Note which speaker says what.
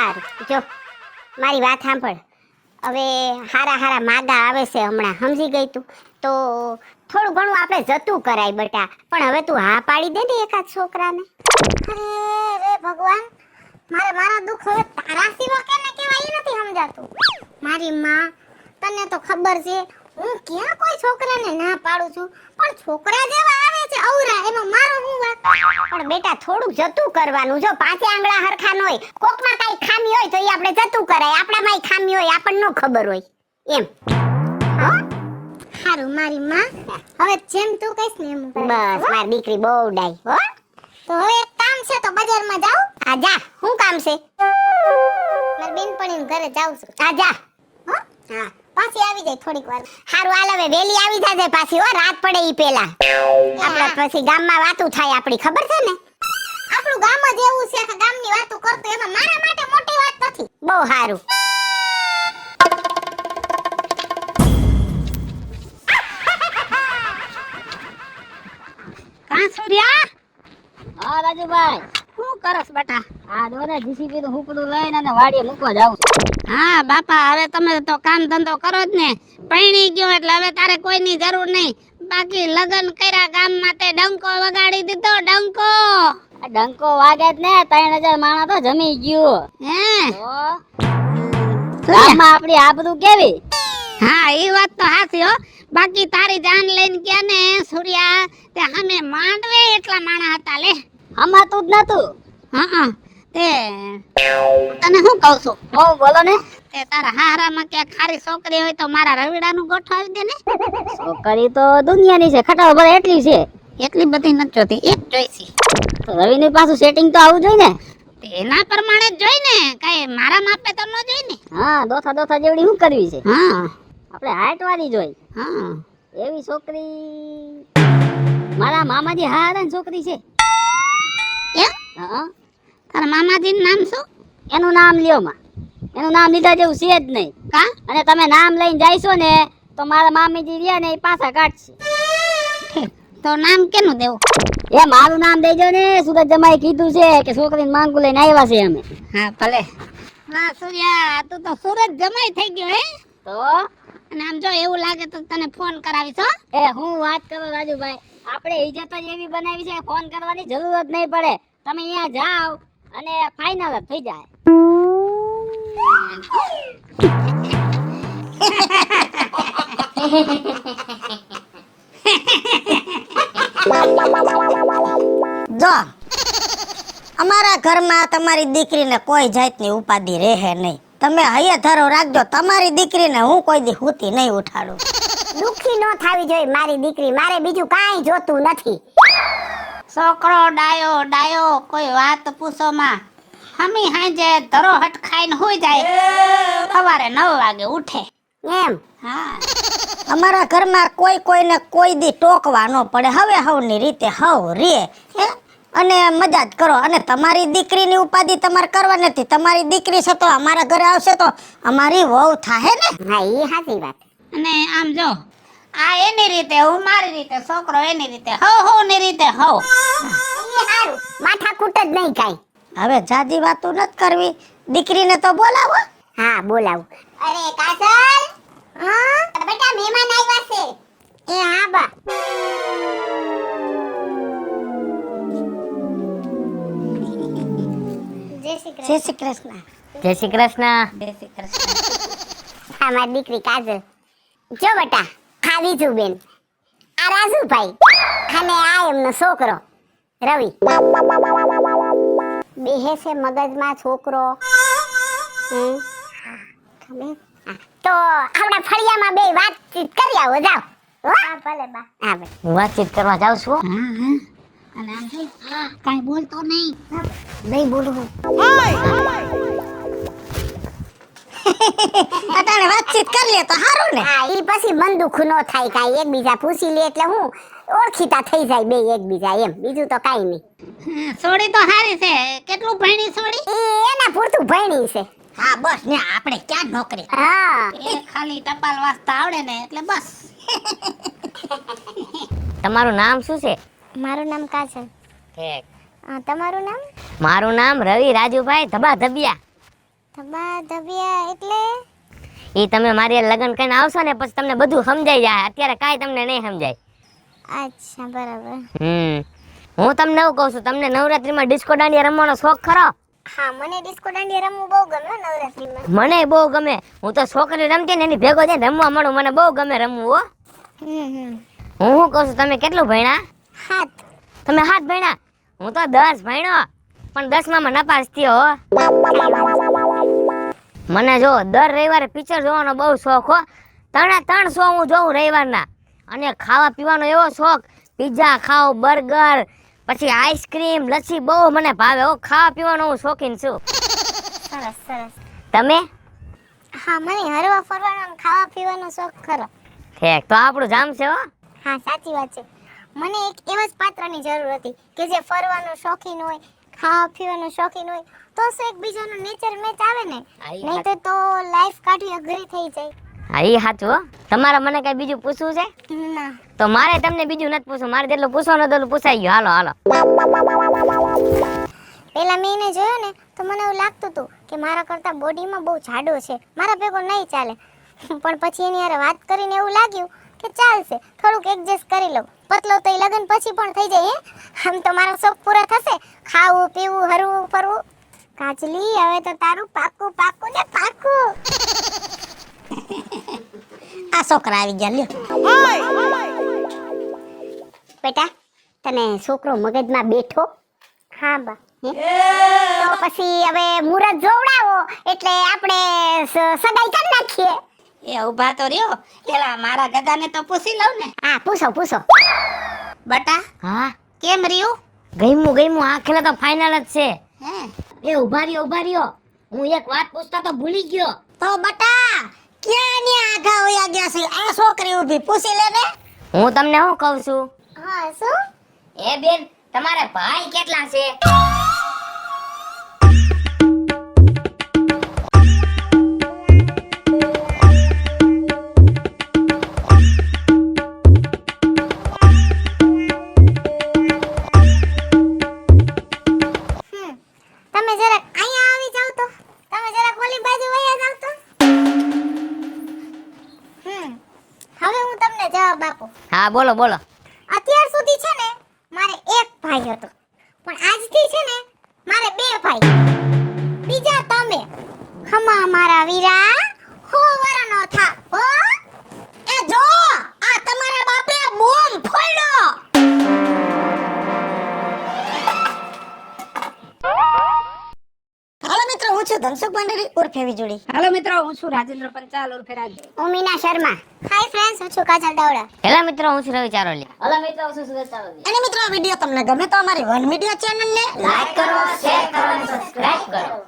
Speaker 1: સારું જો મારી વાત સાંભળ હવે હારા હારા માદા આવે છે હમણાં સમજી ગઈ તું તો થોડું ઘણું આપણે જતું કરાય બટા પણ હવે તું હા પાડી દે ને એકાદ છોકરાને અરે ભગવાન મારા દુઃખ હવે તારા સિવા કેને કહેવાય એ નથી સમજાતું મારી માં તને તો ખબર છે હું ક્યાં કોઈ છોકરાને ના પાડું છું પણ છોકરા જેવા આવે છે અવરા એમાં મારો હું વાત પણ બેટા થોડુંક જતું કરવાનું જો પાંચે આંગળા હરખા ન હોય કોકમાં કઈ ખામી હોય તો એ આપણે જતું કરાય આપણામાંય ખામી હોય આપણને ન ખબર હોય એમ હો હારું મારી માં હવે જેમ તું કહીશ ને એમ બસ મારી દીકરી બહુ ડાઈ હો તો હવે એક કામ છે તો બજારમાં જાવ આ જા શું કામ છે મારી બેનપણીને ઘરે જાઉં છું આ જા હો હા પાછી આવી જાય થોડીક વાર હારું હાલ હવે વેલી આવી જાજે પાછી હો રાત પડે ઈ પેલા આપણે પછી ગામમાં વાતું થાય આપણી ખબર છે ને આપણું ગામ જ એવું છે કે ગામની વાતો કરતો એમાં મારા માટે મોટી વાત નથી બહુ સારું
Speaker 2: કા સૂર્યા
Speaker 3: હા રાજુભાઈ
Speaker 2: શું કરસ બેટા
Speaker 3: આ દોરે જીસીબી નું હુકડું લઈને અને વાડીએ મૂકવા જાઉં છું.
Speaker 2: હા બાપા હવે તમે તો કામ ધંધો કરો જ ને પૈણી ગયો એટલે હવે તારે કોઈની જરૂર નહીં બાકી લગન કર્યા ગામમાં તે ડંકો વગાડી દીધો ડંકો
Speaker 3: આ ડંકો વાગે જ ને 3000 માણસ તો જમી ગયું
Speaker 2: હે
Speaker 3: તો ગામમાં આપણી આબરૂ કેવી
Speaker 2: હા એ વાત તો હાચી હો બાકી તારી જાન લઈને ગયા ને સૂર્યા તે અમે માંડવે એટલા માણા હતા લે
Speaker 3: હમાતું જ નતું.
Speaker 2: હા તે તને શું કહું છું
Speaker 3: હો બોલો ને.
Speaker 2: તે તારા હારામાં ક્યાંક ખારી છોકરી હોય તો મારા રવિડાનું ગોઠવાવી દે ને
Speaker 3: છોકરી તો દુનિયાની છે ખટાવ ભલે એટલી છે
Speaker 2: એટલી બધી નથી જોતી એક જોઈશી
Speaker 3: તો રવિની પાછું સેટિંગ તો આવું જોઈએ ને.
Speaker 2: તેના પ્રમાણે જ જોઈ ને કઈ મારા માપે તો ન જોઈ ને
Speaker 3: હા દોથા જેવડી શું કરવી છે
Speaker 2: હા
Speaker 3: આપણે હાઈટ વાળી જોઈ
Speaker 2: હા
Speaker 3: એવી છોકરી મારા મામાજી હારાની છોકરી છે
Speaker 2: એમ
Speaker 3: હા
Speaker 2: તારા મામાજીનું નામ શું
Speaker 3: એનું નામ લ્યો માં એનું નામ લીધા જેવું છે જ નહીં
Speaker 2: કા
Speaker 3: અને તમે નામ લઈને જાઈશો ને તો મારા મામીજી રહ્યા ને એ પાછા કાઢશે.
Speaker 2: તો નામ કેનું દેવું
Speaker 3: એ મારું નામ દેજો ને સુરત જમાઈ કીધું છે કે છોકરીને માંગુ લઈને આવ્યા છે અમે.
Speaker 2: હા ભલે વાહ સૂર્યા તું તો સુરત જમાઈ થઈ ગયો હે
Speaker 3: તો
Speaker 2: અને આમ જો એવું લાગે તો તને ફોન કરાવીશ હો
Speaker 3: એ હું વાત કરું રાજુભાઈ આપણે ઇજ્જત જ એવી બનાવી છે ફોન કરવાની જરૂર જ નહીં પડે તમે અહીંયા જાઓ અને ફાઇનલ જ થઈ જાય.
Speaker 4: જો અમારા ઘરમાં તમારી દીકરીને કોઈ જાતની ઉપાધિ રહે નહીં તમે હૈયે ધરો રાખજો તમારી દીકરીને હું કોઈ દી હુતી નહીં ઉઠાડું
Speaker 1: દુખી ન થાવી જોઈએ મારી દીકરી મારે બીજું કાંઈ જોતું નથી
Speaker 2: છોકરો ડાયો ડાયો કોઈ વાત પૂછો માં હમી હાંજે ધરો હટ ખાઈને હોઈ જાય સવારે 9 વાગે ઉઠે
Speaker 1: એમ
Speaker 2: હા
Speaker 4: અમારા ઘરમાં કોઈને કોઈ દી ટોકવા ન પડે હવે હવની રીતે હવ રે હે? અને મજા જ કરો અને તમારી દીકરીની ઉપાધિ તમારે કરવા નથી તમારી દીકરી છે તો અમારા ઘરે આવશે તો અમારી વહુ થાહે ને.
Speaker 1: હા એ સાચી વાત
Speaker 2: અને આમ જો આ એની રીતે હું મારી રીતે છોકરો એની રીતે હો ની રીતે હો
Speaker 1: સારું માથાકૂટ જ નહીં કાંઈ
Speaker 4: હવે જાજી વાતો નથી કરવી દીકરીને તો બોલાવો
Speaker 1: હા બોલાવું અરે કાજલ હા બેટા મહેમાન આવ્યા છે એ હા બા જય શ્રી
Speaker 4: જય શ્રી કૃષ્ણ
Speaker 3: જય શ્રી કૃષ્ણ.
Speaker 2: જય શ્રી કૃષ્ણ
Speaker 1: હા મારી દીકરી કાજલ જો બેટા આ વિજુબેન આ રાજુભાઈ અને આ એમનો છોકરો રવિ બેહે છે મગજમાં છોકરો તો આપણા ફળિયામાં બે વાતચીત કરી આવો જાઓ હા ભલે બા હા ભાઈ
Speaker 3: હું વાતચીત કરવા જાઉં છું.
Speaker 2: હા હા અને આમ જો કાંઈ બોલતો નહીં
Speaker 3: નહીં બોલું
Speaker 4: અટાણે વાતચીત કરી લે તો સારું ને
Speaker 1: હા ઈ પછી મન દુખ ન થાય કાંઈ એકબીજા પૂછી લે એટલે હું ઓળખીતા થઈ જાય બે એકબીજા એમ બીજું તો કાંઈ નહીં
Speaker 2: સોડી તો હારી છે કેટલું ભણી સોડી
Speaker 1: ઈ એના પૂરતું ભણી છે
Speaker 4: હા બસ ને આપણે ક્યાં નોકરી
Speaker 1: હા
Speaker 2: એ ખાલી ટપાલ વાંચતા આવડે ને એટલે બસ
Speaker 3: તમારું નામ શું છે?
Speaker 1: મારું નામ કાજલ
Speaker 3: ઠીક.
Speaker 1: તમારું નામ
Speaker 3: મારું નામ રવિ રાજુભાઈ ધબા ધબિયા.
Speaker 1: ધબા ધબિયા એટલે
Speaker 3: એ તમે મારી હારે લગ્ન કરીને આવશો ને પછી તમને બધું સમજાઈ જાય. અત્યારે કાંઈ તમને નહીં સમજાય.
Speaker 1: અચ્છા બરાબર.
Speaker 3: હું તમને એવું કહું છું, તમને નવરાત્રીમાં ડિસ્કો દાંડિયા રમવાનો શોખ ખરો?
Speaker 1: હા મને ડિસ્કો દાંડિયા રમવું બહુ ગમે હો નવરાત્રીમાં.
Speaker 3: મને બહુ ગમે. હું તો છોકરી રમતી ને એની ભેગો જઈને રમવા મળું. મને બહુ ગમે રમવું હો. હું શું કહું છું, તમે કેટલું ભણ્યા?
Speaker 1: હાથ.
Speaker 3: તમે 7 ભણ્યા? હું તો 10 ભણ્યો, પણ 10માં નપાસ થયો હો. મને જો દર રવિવારે પિક્ચર જોવાનો બહુ શોખ હો. 3 શો હું જોઉં રવિવારના. અને ખાવા પીવાનો એવો શોખ, પિઝા ખાવ, બર્ગર, પછી આઈસ્ક્રીમ, લસ્સી બહુ મને ભાવે હો. ખાવા પીવાનો હું શોખીન છું.
Speaker 1: સરસ સરસ.
Speaker 3: તમે?
Speaker 1: હા મને હરવા ફરવાનો અને ખાવા પીવાનો શોખ ખરો.
Speaker 3: ઠીક, તો આપણું જામશે હો.
Speaker 1: હા સાચી વાત છે. મને એક એવા જ પાત્રની જરૂર હતી કે જે ફરવાનો શોખીન હોય, ખાવા પીવાનો શોખીન હોય, તો શું એકબીજાનો નેચર મેચ આવે ને. નહીં તો લાઈફ કાઢવી અઘરી થઈ જાય.
Speaker 3: હા એ સાચું હો. તમારે મને કઈ બીજું પૂછવું છે?
Speaker 1: ના.
Speaker 3: તો મારે તમને બીજું નથી પૂછવું. મારે જેટલું પૂછવાનું હતું એટલું પૂછાઈ ગયું. હાલો.
Speaker 1: પેલા મેં એને જોયો ને તો મને એવું લાગતું હતું કે મારા કરતા બોડીમાં બહુ જાડો છે, મારા ભેગો નહીં ચાલે. પણ પછી એની હારે વાત કરીને એવું લાગ્યું કે ચાલશે, થોડુંક એડજસ્ટ કરી લઉં. પતલો તો એ લગ્ન પછી પણ થઈ જાય. આમ તો મારો શોખ પૂરો થશે, ખાવું પીવું હરવું ફરવું. કાજલી હવે તો તારું પાકું પાકું ને પાકું.
Speaker 4: આ છોકરા આવી ગયા લ્યો.
Speaker 1: બેટા તને છોકરો મગજમાં બેઠો? હા બા. તો પછી હવે મુરત જોવડાવો એટલે આપણે સગાઈ કરી નાખીએ.
Speaker 4: એ ઊભા તો રહ્યો, પેલા મારા ગગાને તો પૂછી લઉં ને.
Speaker 1: હા પૂછો પૂછો.
Speaker 4: બટા
Speaker 3: હા
Speaker 4: કેમ રહ્યું?
Speaker 3: ગઈમું આ ખેલે તો ફાઇનલ જ છે.
Speaker 4: હે
Speaker 3: એ ઉભા રહ્યો. હું એક વાત પૂછતા તો ભૂલી ગયો.
Speaker 4: તો બટા ક્યાં ને આઘા હોયા ગયા છે? આ છોકરી ઊભી પૂછી લે ને.
Speaker 3: હું તમને શું કહું છું,
Speaker 1: હા શું?
Speaker 3: એ બેન તમારે ભાઈ કેટલા છે?
Speaker 1: તમે જરાક અહીંયા આવી જાવ તો. તમે જરાક ઓલી બાજુ વયા જાવ તો. હવે હું તમને જવાબ આપું.
Speaker 3: હા બોલો.
Speaker 1: અત્યાર સુધી છે ને મારે એક ભાઈ હતો, પણ આજથી છે ને મારે 2 ભાઈ. બીજા તમે ખમા મારા વીરા હો વરનો થા હો.
Speaker 4: એ જો આ તમારા બાપે બોમ્બ ફોડ્યો. હાલો મિત્રો, હું છું ધનસુખ ભંડેરી ઉર્ફે વીજળી.
Speaker 2: હાલો મિત્રો, હું છું રાજેન્દ્ર પંચાલ ઉર્ફે રાજુ.
Speaker 1: હું મીના શર્મા. હાય ફ્રેન્ડ્સ, હું છું કાજલ દાવડા.
Speaker 3: હેલા મિત્રો, હું છું રવિ ચારોલિયા.
Speaker 2: હાલો મિત્રો, હું છું સુરેશ ચાવડા.
Speaker 4: અને મિત્રો આ વિડીયો તમને ગમે તો અમારી વન મીડિયા ચેનલને
Speaker 3: લાઈક કરો, શેર કરો અને સબસ્ક્રાઇબ કરો.